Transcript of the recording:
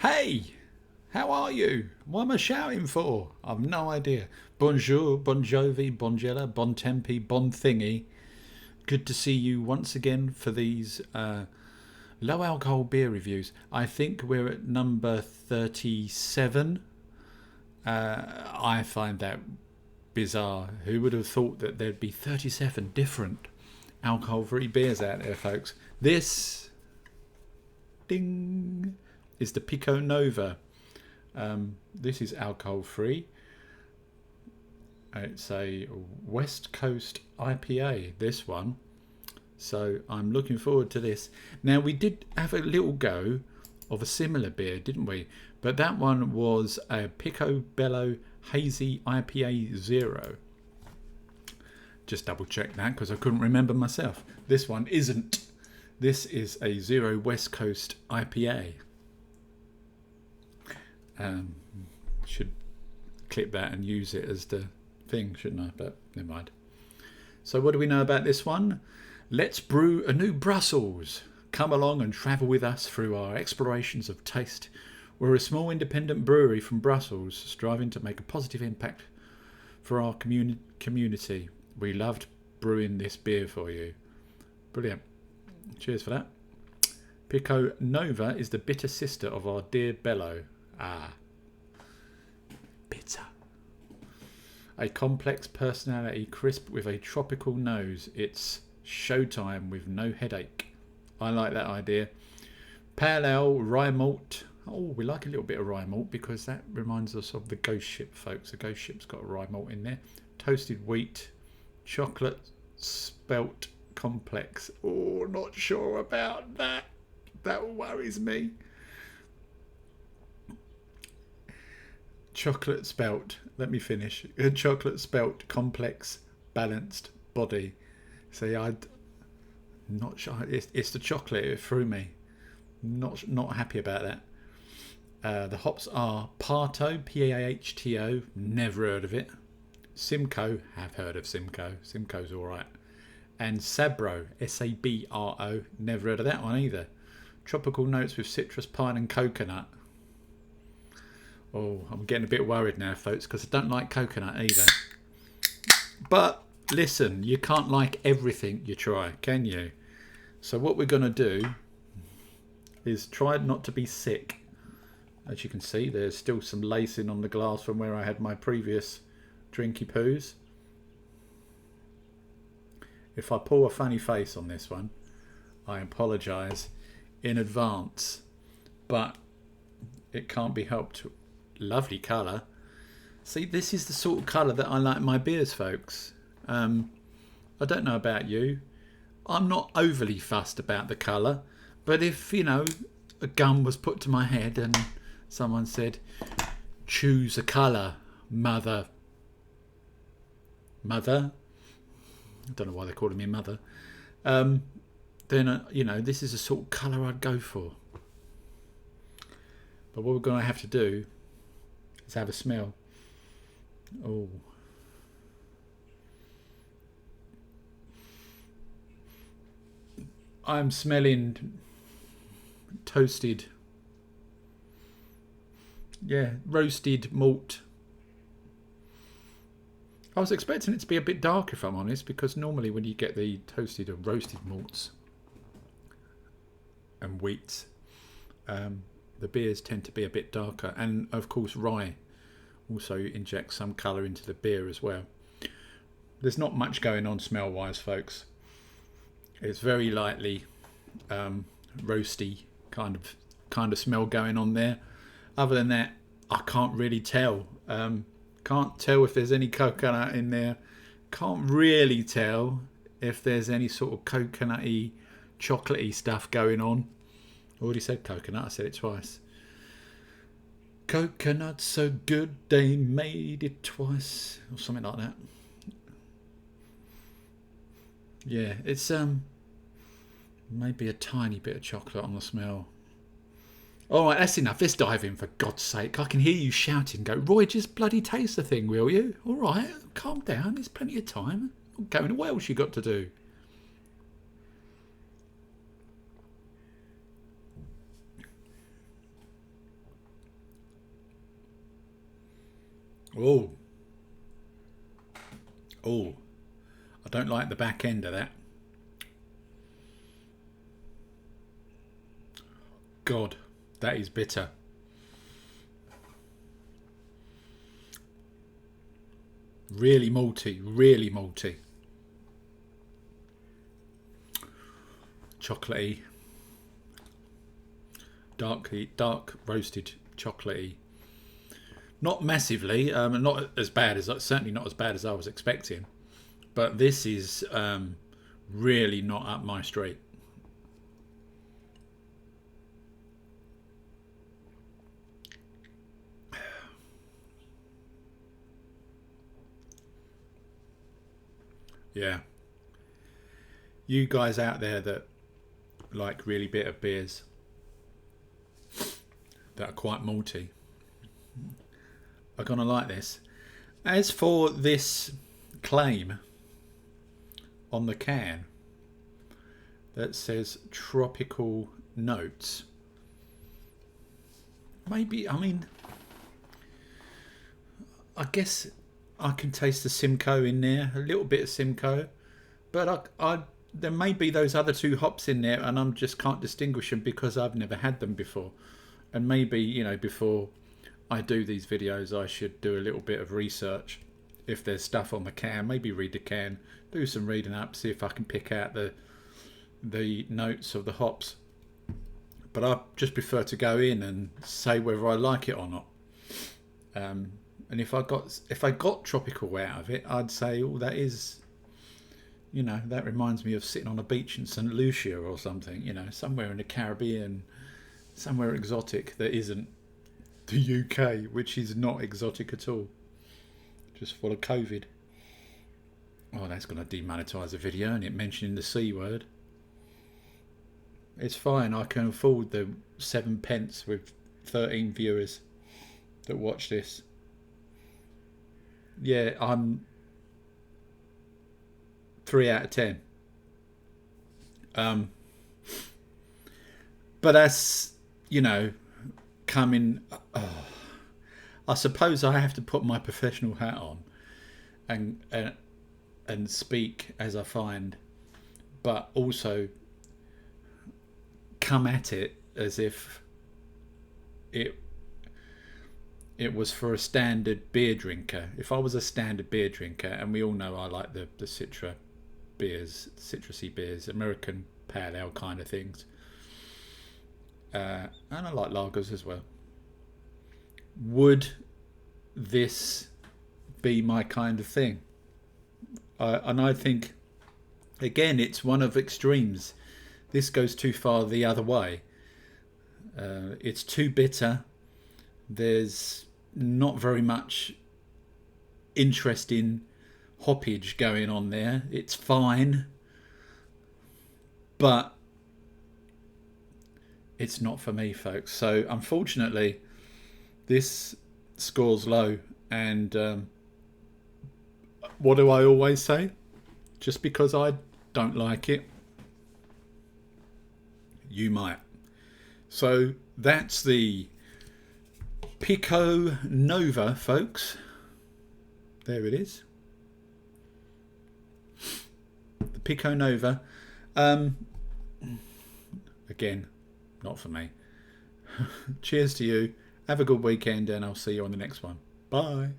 Hey, how are you? What am I shouting for? I've no idea. Bonjour, bon jovi, bonjella, bon tempi, bon thingy. Good to see you once again for these low alcohol beer reviews. I think we're at number 37. I find that bizarre. Who would have thought that there'd be 37 different alcohol-free beers out there, folks? This, ding, is the Pico Nova. This is alcohol-free. It's a West Coast IPA, this one. So I'm looking forward to this. Now, we did have a little go of a similar beer, didn't we? But that one was a Pico Bello Hazy IPA Zero. Just double check that because I couldn't remember myself. This one isn't. This is a Zero West Coast IPA. Should clip that and use it as the thing, shouldn't I? But never mind. So what do we know about this one? Let's brew a new Brussels. Come along and travel with us through our explorations of taste. We're a small independent brewery from Brussels, striving to make a positive impact for our community. We loved brewing this beer for you. Brilliant. Cheers for that. Pico Nova is the bitter sister of our dear Bello. Ah, bitter. A complex personality, crisp with a tropical nose. It's showtime with no headache. I like that idea. Pale ale, rye malt. Oh, we like a little bit of rye malt because that reminds us of the Ghost Ship, folks. The Ghost Ship's got a rye malt in there. Toasted wheat, chocolate spelt complex. Oh, not sure about that. That worries me. Chocolate spelt. Let me finish. A chocolate spelt complex balanced body. See, I'm not sure. It's the chocolate. It threw me. Not happy about that. The hops are Parto, P-A-H-T-O. Never heard of it. Simcoe. Have heard of Simcoe. Simcoe's all right. And Sabro, S-A-B-R-O. Never heard of that one either. Tropical notes with citrus, pine and coconut. Oh, I'm getting a bit worried now, folks, because I don't like coconut either. But listen, you can't like everything you try, can you? So what we're going to do is try not to be sick. As you can see, there's still some lacing on the glass from where I had my previous drinky poos. If I pull a funny face on this one, I apologise in advance. But it can't be helped. Lovely colour. See, this is the sort of colour that I like my beers, folks. I don't know about you. I'm not overly fussed about the colour. But if, you know, a gun was put to my head and someone said, choose a colour, mother. Mother? I don't know why they're calling me mother. Then, you know, this is the sort of colour I'd go for. But what we're going to have to do is have a smell. Oh. I'm smelling toasted, roasted malt. I was expecting it to be a bit darker, if I'm honest, because normally when you get the toasted or roasted malts and wheats, the beers tend to be a bit darker, and of course rye also injects some colour into the beer as well. There's not much going on smell wise, folks. It's very lightly roasty kind of smell going on there. Other than that, I can't really tell. Can't tell if there's any coconut in there. Can't really tell if there's any sort of coconutty, chocolatey stuff going on. Already said coconut, I said it twice. Coconut so good they made it twice, or something like that. Yeah, it's maybe a tiny bit of chocolate on the smell. Alright, that's enough. Let's dive in, for God's sake. I can hear you shouting. Go, Roy, just bloody taste the thing, will you? Alright, calm down. There's plenty of time. Going, what else you got to do? Oh, oh, I don't like the back end of that. God, that is bitter. Really malty, really malty. Chocolatey. Dark roasted chocolatey. Not massively, not as bad as, certainly not as bad as I was expecting. But this is really not up my street. Yeah. You guys out there that like really bitter beers that are quite malty are going to like this. As for this claim on the can that says tropical notes, maybe, I mean, I guess I can taste the Simcoe in there, a little bit of Simcoe, but there may be those other two hops in there and I just can't distinguish them because I've never had them before. And maybe, you know, before I do these videos, I should do a little bit of research. If there's stuff on the can, maybe read the can, do some reading up, see if I can pick out the notes of the hops. But I just prefer to go in and say whether I like it or not. And if I got tropical out of it, I'd say, oh, that is, you know, that reminds me of sitting on a beach in St. Lucia or something, you know, somewhere in the Caribbean, somewhere exotic that isn't the UK, which is not exotic at all, just full of COVID. Oh, that's going to demonetize the video, and it mentioning the C word. It's fine, I can afford the 7 pence with 13 viewers that watch this. Yeah, I'm 3 out of 10. But that's, you know, coming. I suppose I have to put my professional hat on and speak as I find, but also come at it as if it was for a standard beer drinker. If I was a standard beer drinker, and we all know I like the Citra beers, citrusy beers, American pale ale kind of things, and I like lagers as well. Would this be my kind of thing? And I think, again, it's one of extremes. This goes too far the other way. It's too bitter. There's not very much interesting hoppage going on there. It's fine, but it's not for me, folks. So unfortunately, this scores low. And what do I always say? Just because I don't like it, you might. So that's the Pico Nova, folks. There it is. The Pico Nova. Again, not for me. Cheers to you. Have a good weekend, and I'll see you on the next one. Bye.